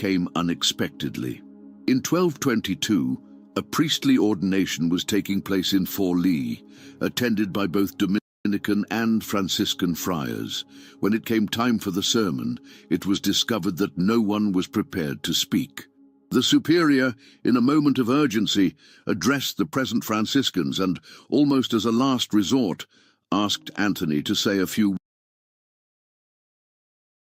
came unexpectedly. In 1222, a priestly ordination was taking place in Forlì, attended by both Dominican and Franciscan friars. When it came time for the sermon, it was discovered that no one was prepared to speak. The superior, in a moment of urgency, addressed the present Franciscans and, almost as a last resort, asked Anthony to say a few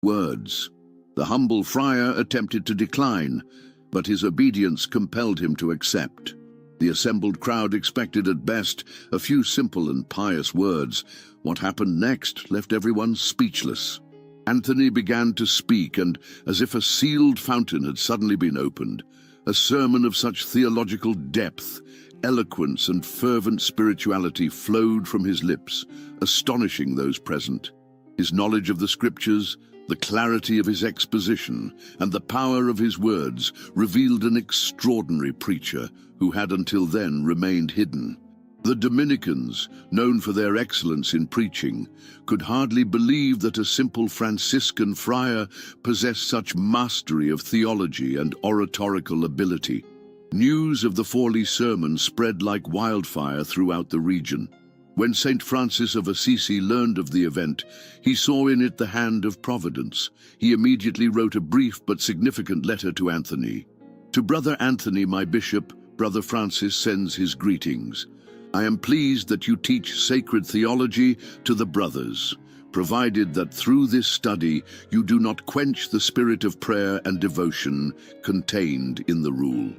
words. The humble friar attempted to decline, but his obedience compelled him to accept. The assembled crowd expected at best a few simple and pious words. What happened next left everyone speechless. Anthony began to speak, and, as if a sealed fountain had suddenly been opened, a sermon of such theological depth, eloquence, and fervent spirituality flowed from his lips, astonishing those present. His knowledge of the Scriptures, the clarity of his exposition, and the power of his words revealed an extraordinary preacher who had until then remained hidden. The Dominicans, known for their excellence in preaching, could hardly believe that a simple Franciscan friar possessed such mastery of theology and oratorical ability. News of the Forlì sermon spread like wildfire throughout the region. When St. Francis of Assisi learned of the event, he saw in it the hand of Providence. He immediately wrote a brief but significant letter to Anthony. "To Brother Anthony, my bishop, Brother Francis sends his greetings. I am pleased that you teach sacred theology to the brothers, provided that through this study you do not quench the spirit of prayer and devotion contained in the rule."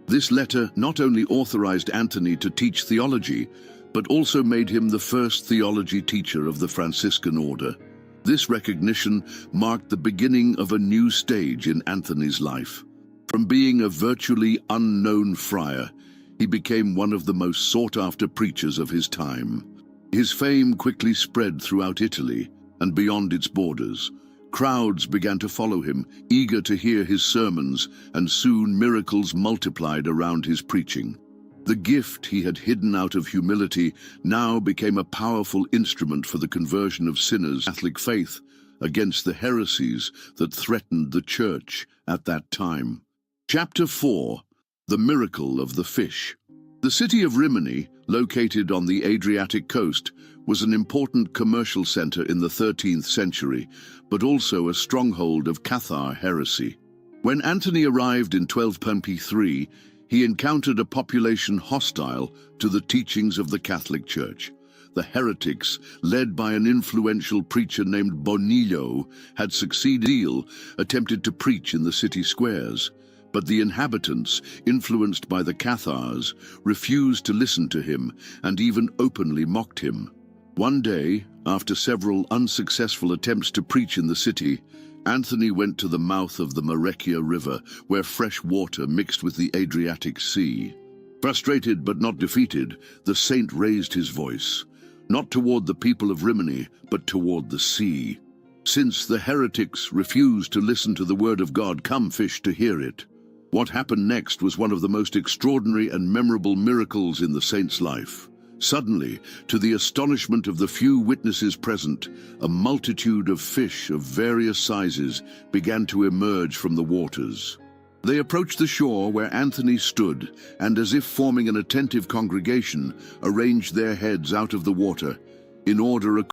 This letter not only authorized Anthony to teach theology, but also made him the first theology teacher of the Franciscan order. This recognition marked the beginning of a new stage in Anthony's life. From being a virtually unknown friar, he became one of the most sought-after preachers of his time. His fame quickly spread throughout Italy and beyond its borders. Crowds began to follow him, eager to hear his sermons, and soon miracles multiplied around his preaching. The gift he had hidden out of humility now became a powerful instrument for the conversion of sinners to Catholic faith against the heresies that threatened the Church at that time. Chapter 4. The Miracle of the Fish. The city of Rimini, located on the Adriatic coast, was an important commercial center in the 13th century, but also a stronghold of Cathar heresy. When Anthony arrived in 1223, he encountered a population hostile to the teachings of the Catholic Church. The heretics, led by an influential preacher named Bonillo, had attempted to preach in the city squares. But the inhabitants, influenced by the Cathars, refused to listen to him and even openly mocked him. One day, after several unsuccessful attempts to preach in the city, Anthony went to the mouth of the Marecchia River, where fresh water mixed with the Adriatic Sea. Frustrated but not defeated, the saint raised his voice, not toward the people of Rimini, but toward the sea. "Since the heretics refused to listen to the word of God, come fish to hear it." What happened next was one of the most extraordinary and memorable miracles in the saint's life. Suddenly, to the astonishment of the few witnesses present, a multitude of fish of various sizes began to emerge from the waters. They approached the shore where Anthony stood, and as if forming an attentive congregation, arranged their heads out of the water in order